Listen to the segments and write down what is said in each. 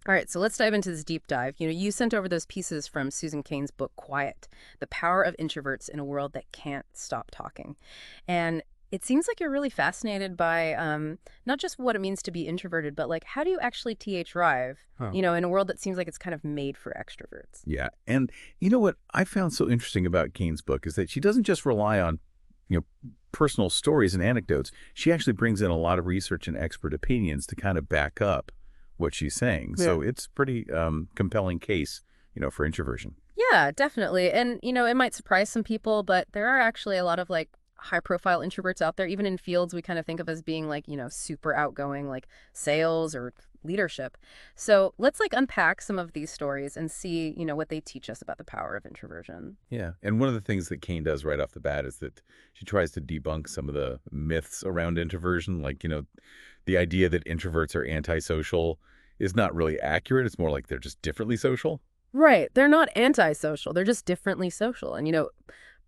All right, so let's dive into this deep dive. You sent over those pieces from Susan Cain's book, Quiet, The Power of Introverts in a World That Can't Stop Talking. And it seems like you're really fascinated by not just what it means to be introverted, but like how do you actually thrive, Huh. in a world that seems like it's kind of made for extroverts? Yeah. And you know what I found so interesting about Kane's book is that she doesn't just rely on, personal stories and anecdotes. She actually brings in a lot of research and expert opinions to kind of back up what she's saying. Yeah. So it's pretty compelling case, for introversion. Yeah, definitely. And, it might surprise some people, but there are actually a lot of like high profile introverts out there, even in fields we kind of think of as being like, super outgoing, like sales or leadership. So let's like unpack some of these stories and see, what they teach us about the power of introversion. Yeah. And one of the things that Kane does right off the bat is that she tries to debunk some of the myths around introversion. Like, the idea that introverts are antisocial is not really accurate. It's more like they're just differently social. Right. They're not antisocial. They're just differently social. And,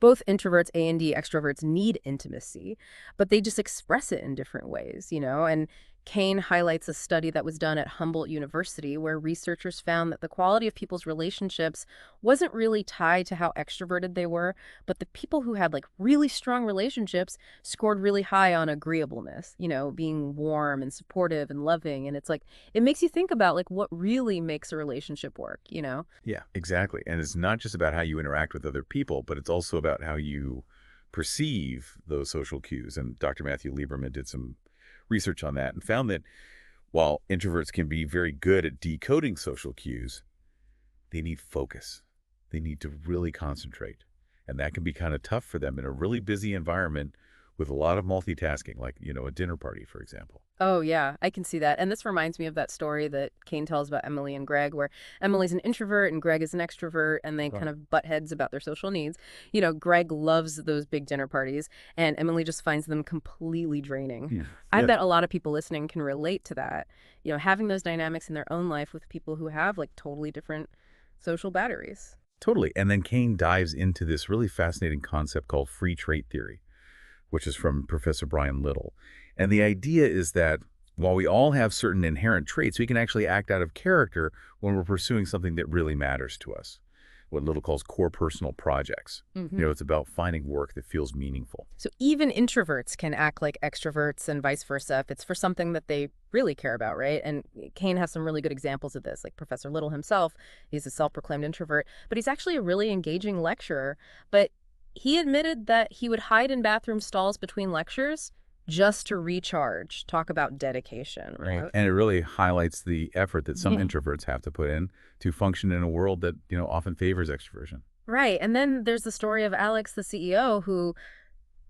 both introverts and extroverts need intimacy, but they just express it in different ways. And Kane highlights a study that was done at Humboldt University where researchers found that the quality of people's relationships wasn't really tied to how extroverted they were, but the people who had like really strong relationships scored really high on agreeableness, being warm and supportive and loving. And it's like, it makes you think about like what really makes a relationship work? Yeah, exactly. And it's not just about how you interact with other people, but it's also about how you perceive those social cues. And Dr. Matthew Lieberman did some research on that and found that while introverts can be very good at decoding social cues, they need focus. They need to really concentrate. And that can be kind of tough for them in a really busy environment with a lot of multitasking, like, a dinner party, for example. Oh, yeah, I can see that. And this reminds me of that story that Kane tells about Emily and Greg, where Emily's an introvert and Greg is an extrovert, and they kind Right. of butt heads about their social needs. Greg loves those big dinner parties, and Emily just finds them completely draining. Yeah. I Yeah, bet a lot of people listening can relate to that, having those dynamics in their own life with people who have like totally different social batteries. totally. And then Kane dives into this really fascinating concept called free trait theory, which is from Professor Brian Little. And the idea is that while we all have certain inherent traits, we can actually act out of character when we're pursuing something that really matters to us, what Little calls core personal projects. Hmm. It's about finding work that feels meaningful. So even introverts can act like extroverts and vice versa if it's for something that they really care about, right? And Kane has some really good examples of this, like Professor Little himself. He's a self-proclaimed introvert, but he's actually a really engaging lecturer. But he admitted that he would hide in bathroom stalls between lectures just to recharge. Talk about dedication, right? And it really highlights the effort that some Yeah. introverts have to put in to function in a world that, often favors extroversion. Right. And then there's the story of Alex, the CEO, who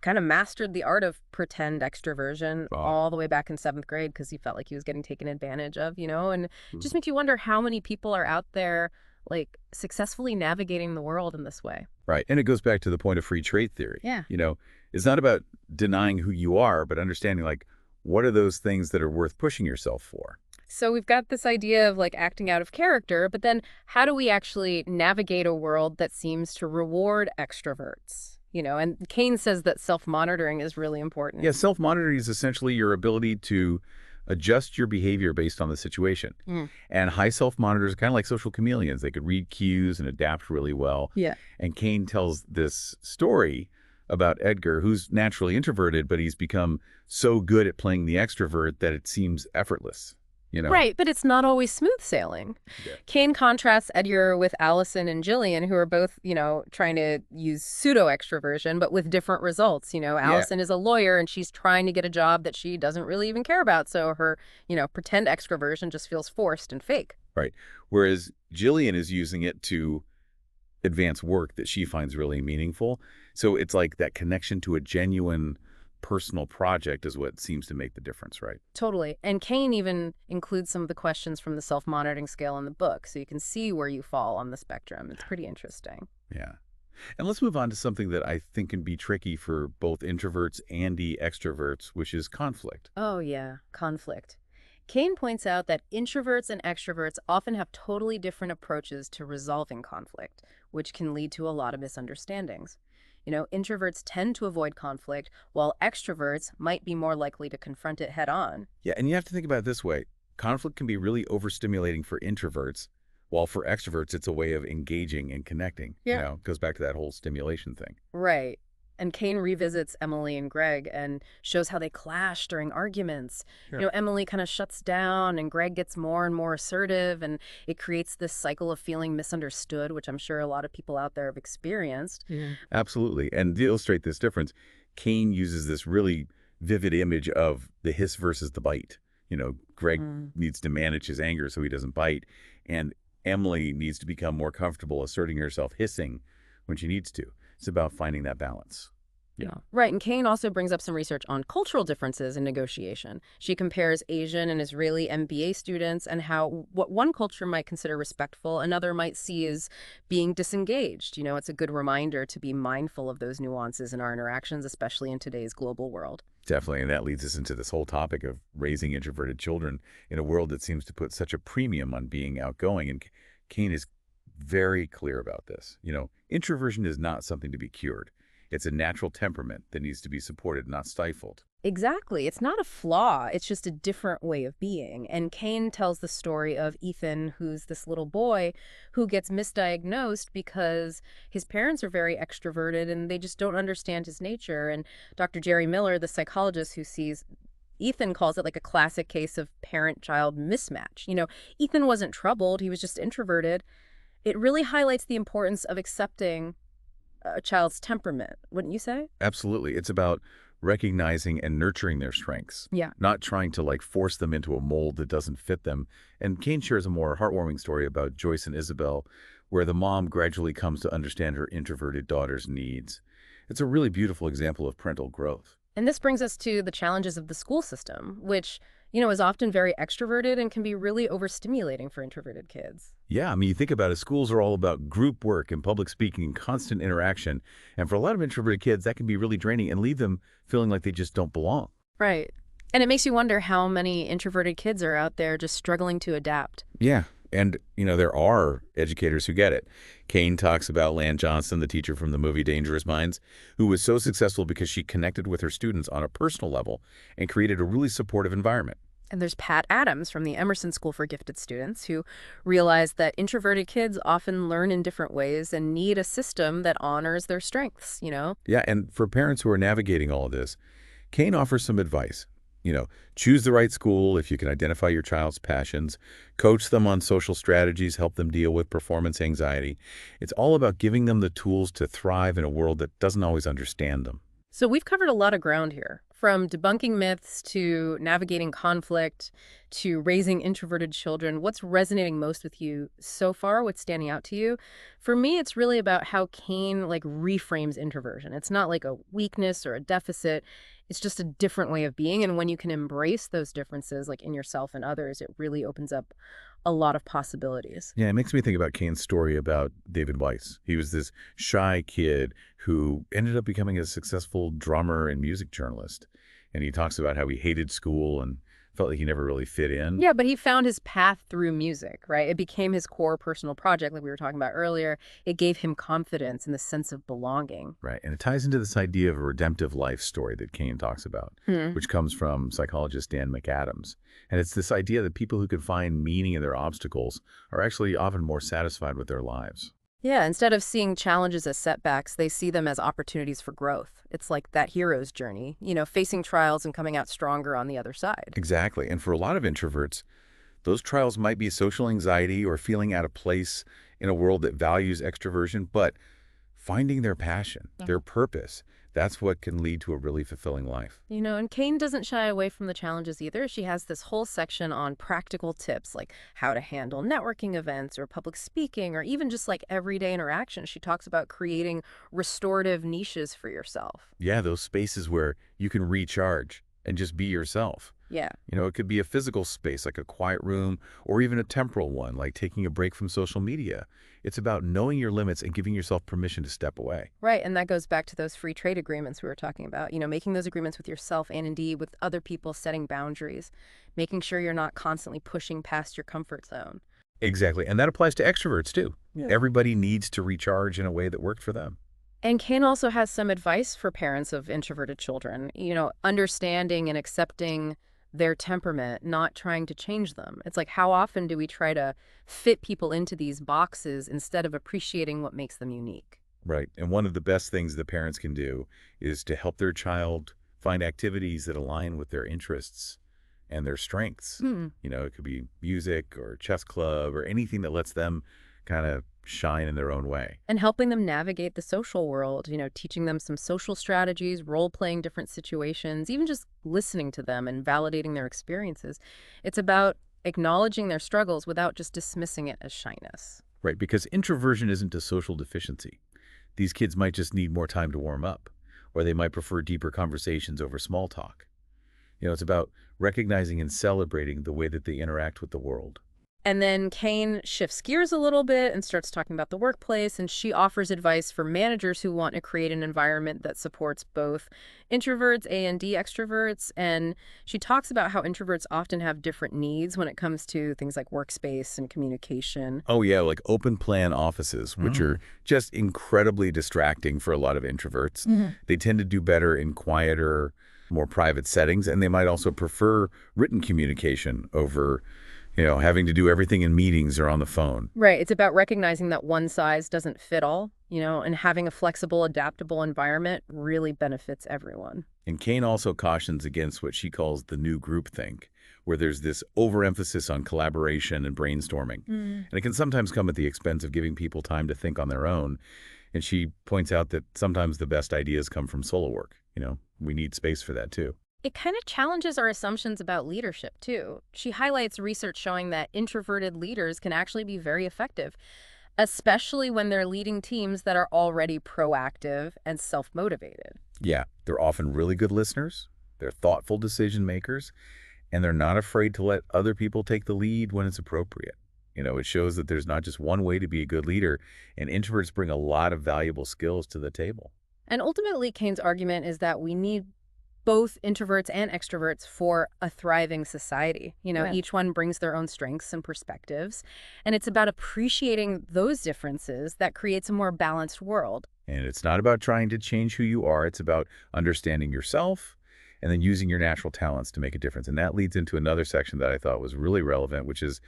kind of mastered the art of pretend extroversion Oh, all the way back in seventh grade because he felt like he was getting taken advantage of, and it mm, just makes you wonder how many people are out there like successfully navigating the world in this way. right. And it goes back to the point of free trade theory. Yeah. It's not about denying who you are, but understanding like what are those things that are worth pushing yourself for. So we've got this idea of like acting out of character, but then how do we actually navigate a world that seems to reward extroverts? And Kane says that self-monitoring is really important. Yeah, self-monitoring is essentially your ability to adjust your behavior based on the situation. Mm. And high self-monitors are kind of like social chameleons. They could read cues and adapt really well. Yeah. And Kane tells this story about Edgar, who's naturally introverted, but he's become so good at playing the extrovert that it seems effortless. Right, but it's not always smooth sailing. Yeah. Kane contrasts Edgar with Allison and Jillian, who are both, trying to use pseudo extroversion, but with different results. Yeah, Allison is a lawyer and she's trying to get a job that she doesn't really even care about. So her, pretend extroversion just feels forced and fake. right. Whereas Jillian is using it to advance work that she finds really meaningful. So it's like that connection to a genuine personal project is what seems to make the difference, right? Totally. And Kane even includes some of the questions from the self-monitoring scale in the book. So you can see where you fall on the spectrum. It's pretty interesting. Yeah. And let's move on to something that I think can be tricky for both introverts and the extroverts, which is conflict. Oh, yeah, conflict. Kane points out that introverts and extroverts often have totally different approaches to resolving conflict, which can lead to a lot of misunderstandings. Introverts tend to avoid conflict, while extroverts might be more likely to confront it head on. Yeah, and you have to think about it this way. conflict can be really overstimulating for introverts, while for extroverts, it's a way of engaging and connecting. Yeah. It goes back to that whole stimulation thing. Right. And Kane revisits Emily and Greg and shows how they clash during arguments. Sure. Emily kind of shuts down and Greg gets more and more assertive, and it creates this cycle of feeling misunderstood, which I'm sure a lot of people out there have experienced. Yeah. Absolutely. And to illustrate this difference, Cain uses this really vivid image of the hiss versus the bite. Greg needs to manage his anger so he doesn't bite, and Emily needs to become more comfortable asserting herself, hissing when she needs to. It's about finding that balance. Yeah. Right, and Kane also brings up some research on cultural differences in negotiation. She compares Asian and Israeli MBA students and how what one culture might consider respectful, another might see as being disengaged. It's a good reminder to be mindful of those nuances in our interactions, especially in today's global world. Definitely, and that leads us into this whole topic of raising introverted children in a world that seems to put such a premium on being outgoing. And Cain is very clear about this. Introversion is not something to be cured. It's a natural temperament that needs to be supported, not stifled. Exactly. It's not a flaw. It's just a different way of being. And Kane tells the story of Ethan, who's this little boy who gets misdiagnosed because his parents are very extroverted and they just don't understand his nature. And Dr. Jerry Miller, the psychologist who sees Ethan, calls it like a classic case of parent-child mismatch. Ethan wasn't troubled. He was just introverted. It really highlights the importance of accepting a child's temperament, wouldn't you say? Absolutely. It's about recognizing and nurturing their strengths, Yeah. not trying to force them into a mold that doesn't fit them. And Cain shares a more heartwarming story about Joyce and Isabel, where the mom gradually comes to understand her introverted daughter's needs. It's a really beautiful example of parental growth. And this brings us to the challenges of the school system, which, is often very extroverted and can be really overstimulating for introverted kids. Yeah, you think about it, schools are all about group work and public speaking and constant interaction. And for a lot of introverted kids, that can be really draining and leave them feeling like they just don't belong. Right. And it makes you wonder how many introverted kids are out there just struggling to adapt. Yeah. And, there are educators who get it. Cain talks about Lan Johnson, the teacher from the movie Dangerous Minds, who was so successful because she connected with her students on a personal level and created a really supportive environment. And there's Pat Adams from the Emerson School for Gifted Students, who realized that introverted kids often learn in different ways and need a system that honors their strengths. Yeah, and for parents who are navigating all of this, Cain offers some advice. Choose the right school if you can identify your child's passions, coach them on social strategies, help them deal with performance anxiety. It's all about giving them the tools to thrive in a world that doesn't always understand them. So we've covered a lot of ground here, from debunking myths to navigating conflict to raising introverted children. What's resonating most with you so far? What's standing out to you? For me, it's really about how Cain reframes introversion. It's not like a weakness or a deficit. It's just a different way of being. And when you can embrace those differences, in yourself and others, it really opens up a lot of possibilities. Yeah, it makes me think about Cain's story about David Weiss. He was this shy kid who ended up becoming a successful drummer and music journalist. And he talks about how he hated school and felt like he never really fit in. Yeah, but he found his path through music, right? It became his core personal project, like we were talking about earlier. It gave him confidence and the sense of belonging. Right, and it ties into this idea of a redemptive life story that Cain talks about, which comes from psychologist Dan McAdams. And it's this idea that people who can find meaning in their obstacles are actually often more satisfied with their lives. Yeah, instead of seeing challenges as setbacks, they see them as opportunities for growth. It's like that hero's journey, facing trials and coming out stronger on the other side. Exactly, and for a lot of introverts, those trials might be social anxiety or feeling out of place in a world that values extroversion, but finding their passion, their purpose, that's what can lead to a really fulfilling life. And Cain doesn't shy away from the challenges either. She has this whole section on practical tips, like how to handle networking events or public speaking, or even just everyday interactions. She talks about creating restorative niches for yourself. Yeah, those spaces where you can recharge and just be yourself. Yeah. It could be a physical space like a quiet room, or even a temporal one like taking a break from social media. It's about knowing your limits and giving yourself permission to step away. Right, and that goes back to those free trade agreements we were talking about. Making those agreements with yourself and indeed with other people, setting boundaries, making sure you're not constantly pushing past your comfort zone. Exactly, and that applies to extroverts too. Yeah. Everybody needs to recharge in a way that worked for them. And Cain also has some advice for parents of introverted children, understanding and accepting their temperament, not trying to change them. It's like, how often do we try to fit people into these boxes instead of appreciating what makes them unique? Right. And one of the best things the parents can do is to help their child find activities that align with their interests and their strengths. Hmm. It could be music or chess club or anything that lets them kind of shine in their own way. And helping them navigate the social world, teaching them some social strategies, role-playing different situations, even just listening to them and validating their experiences. It's about acknowledging their struggles without just dismissing it as shyness. Right. Because introversion isn't a social deficiency. These kids might just need more time to warm up, or they might prefer deeper conversations over small talk. It's about recognizing and celebrating the way that they interact with the world. And then Cain shifts gears a little bit and starts talking about the workplace, and she offers advice for managers who want to create an environment that supports both introverts, A and D extroverts. And she talks about how introverts often have different needs when it comes to things like workspace and communication. Oh, yeah, like open plan offices, which are just incredibly distracting for a lot of introverts. They tend to do better in quieter, more private settings, and they might also prefer written communication over having to do everything in meetings or on the phone. Right. It's about recognizing that one size doesn't fit all, and having a flexible, adaptable environment really benefits everyone. And Cain also cautions against what she calls the new groupthink, where there's this overemphasis on collaboration and brainstorming. And it can sometimes come at the expense of giving people time to think on their own. And she points out that sometimes the best ideas come from solo work. We need space for that too. It kind of challenges our assumptions about leadership, too. She highlights research showing that introverted leaders can actually be very effective, especially when they're leading teams that are already proactive and self-motivated. Yeah, they're often really good listeners, they're thoughtful decision makers, and they're not afraid to let other people take the lead when it's appropriate. It shows that there's not just one way to be a good leader, and introverts bring a lot of valuable skills to the table. And ultimately, Kane's argument is that we need both introverts and extroverts for a thriving society. Right. Each one brings their own strengths and perspectives. And it's about appreciating those differences that creates a more balanced world. And it's not about trying to change who you are. It's about understanding yourself and then using your natural talents to make a difference. And that leads into another section that I thought was really relevant, which is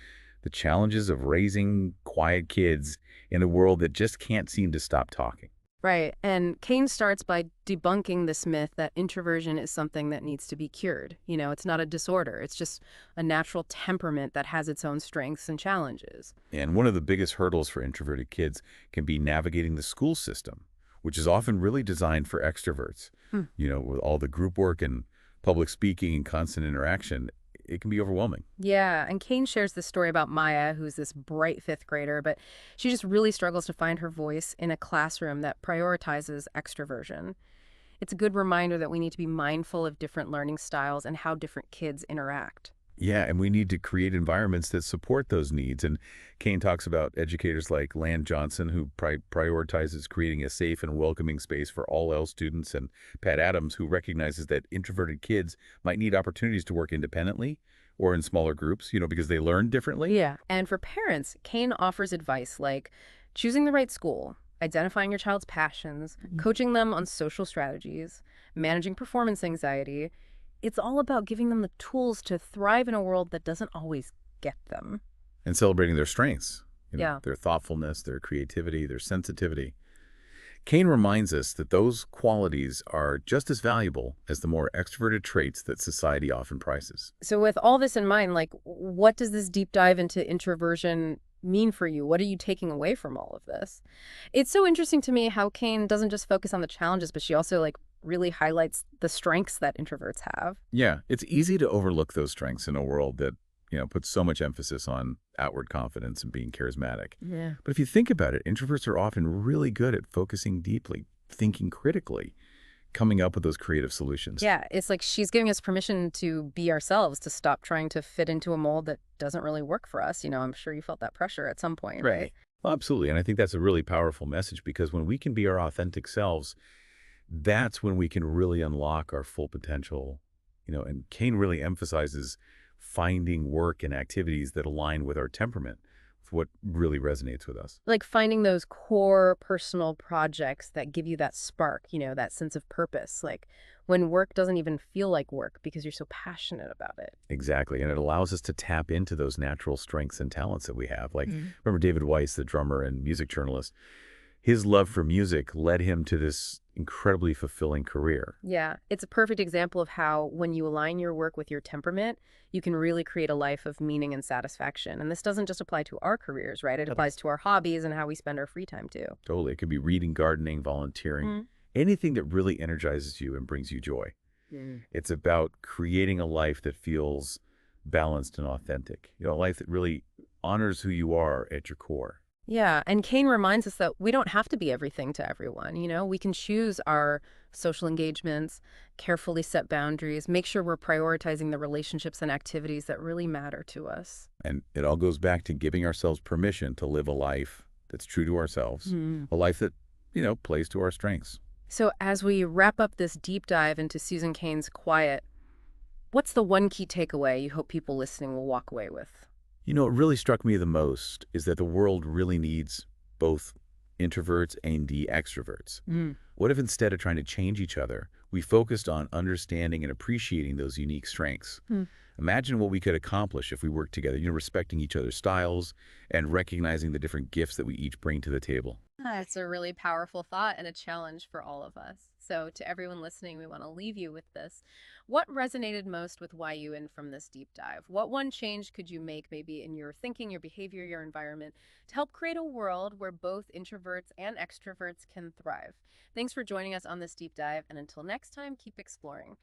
the challenges of raising quiet kids in a world that just can't seem to stop talking. Right. And Cain starts by debunking this myth that introversion is something that needs to be cured. It's not a disorder. It's just a natural temperament that has its own strengths and challenges. And one of the biggest hurdles for introverted kids can be navigating the school system, which is often really designed for extroverts. With all the group work and public speaking and constant interaction, it can be overwhelming. Yeah, and Cain shares this story about Maya, who's this bright fifth grader, but she just really struggles to find her voice in a classroom that prioritizes extroversion. It's a good reminder that we need to be mindful of different learning styles and how different kids interact. Yeah, and we need to create environments that support those needs. And Cain talks about educators like Lan Johnson, who prioritizes creating a safe and welcoming space for all L students, and Pat Adams, who recognizes that introverted kids might need opportunities to work independently or in smaller groups, because they learn differently. Yeah, and for parents, Cain offers advice like choosing the right school, identifying your child's passions, coaching them on social strategies, managing performance anxiety. It's all about giving them the tools to thrive in a world that doesn't always get them. And celebrating their strengths, Yeah. their thoughtfulness, their creativity, their sensitivity. Cain reminds us that those qualities are just as valuable as the more extroverted traits that society often prizes. So with all this in mind, what does this deep dive into introversion mean for you? What are you taking away from all of this? It's so interesting to me how Cain doesn't just focus on the challenges, but she also really highlights the strengths that introverts have. Yeah, it's easy to overlook those strengths in a world that, puts so much emphasis on outward confidence and being charismatic. Yeah. But if you think about it, introverts are often really good at focusing deeply, thinking critically, coming up with those creative solutions. Yeah, it's like she's giving us permission to be ourselves, to stop trying to fit into a mold that doesn't really work for us. I'm sure you felt that pressure at some point, right? Well, absolutely. And I think that's a really powerful message, because when we can be our authentic selves, that's when we can really unlock our full potential. And Cain really emphasizes finding work and activities that align with our temperament, what really resonates with us. Like finding those core personal projects that give you that spark, that sense of purpose, like when work doesn't even feel like work because you're so passionate about it. Exactly. And it allows us to tap into those natural strengths and talents that we have. Like, Mm. remember David Weiss, the drummer and music journalist? His love for music led him to this incredibly fulfilling career. Yeah, it's a perfect example of how when you align your work with your temperament, you can really create a life of meaning and satisfaction. And this doesn't just apply to our careers, right? It applies to our hobbies and how we spend our free time too. Totally. It could be reading, gardening, volunteering, Mm. anything that really energizes you and brings you joy. Mm. It's about creating a life that feels balanced and authentic. A life that really honors who you are at your core. Yeah, and Kane reminds us that we don't have to be everything to everyone. We can choose our social engagements, carefully set boundaries, make sure we're prioritizing the relationships and activities that really matter to us. And it all goes back to giving ourselves permission to live a life that's true to ourselves, Mm. a life that, plays to our strengths. So as we wrap up this deep dive into Susan Cain's Quiet, what's the one key takeaway you hope people listening will walk away with? What really struck me the most is that the world really needs both introverts and extroverts. Mm. What if instead of trying to change each other, we focused on understanding and appreciating those unique strengths? Mm. Imagine what we could accomplish if we worked together, respecting each other's styles and recognizing the different gifts that we each bring to the table. That's a really powerful thought and a challenge for all of us. So, to everyone listening, we want to leave you with this. What resonated most with YU and from this deep dive? What one change could you make, maybe in your thinking, your behavior, your environment, to help create a world where both introverts and extroverts can thrive? Thanks for joining us on this deep dive. And until next time, keep exploring.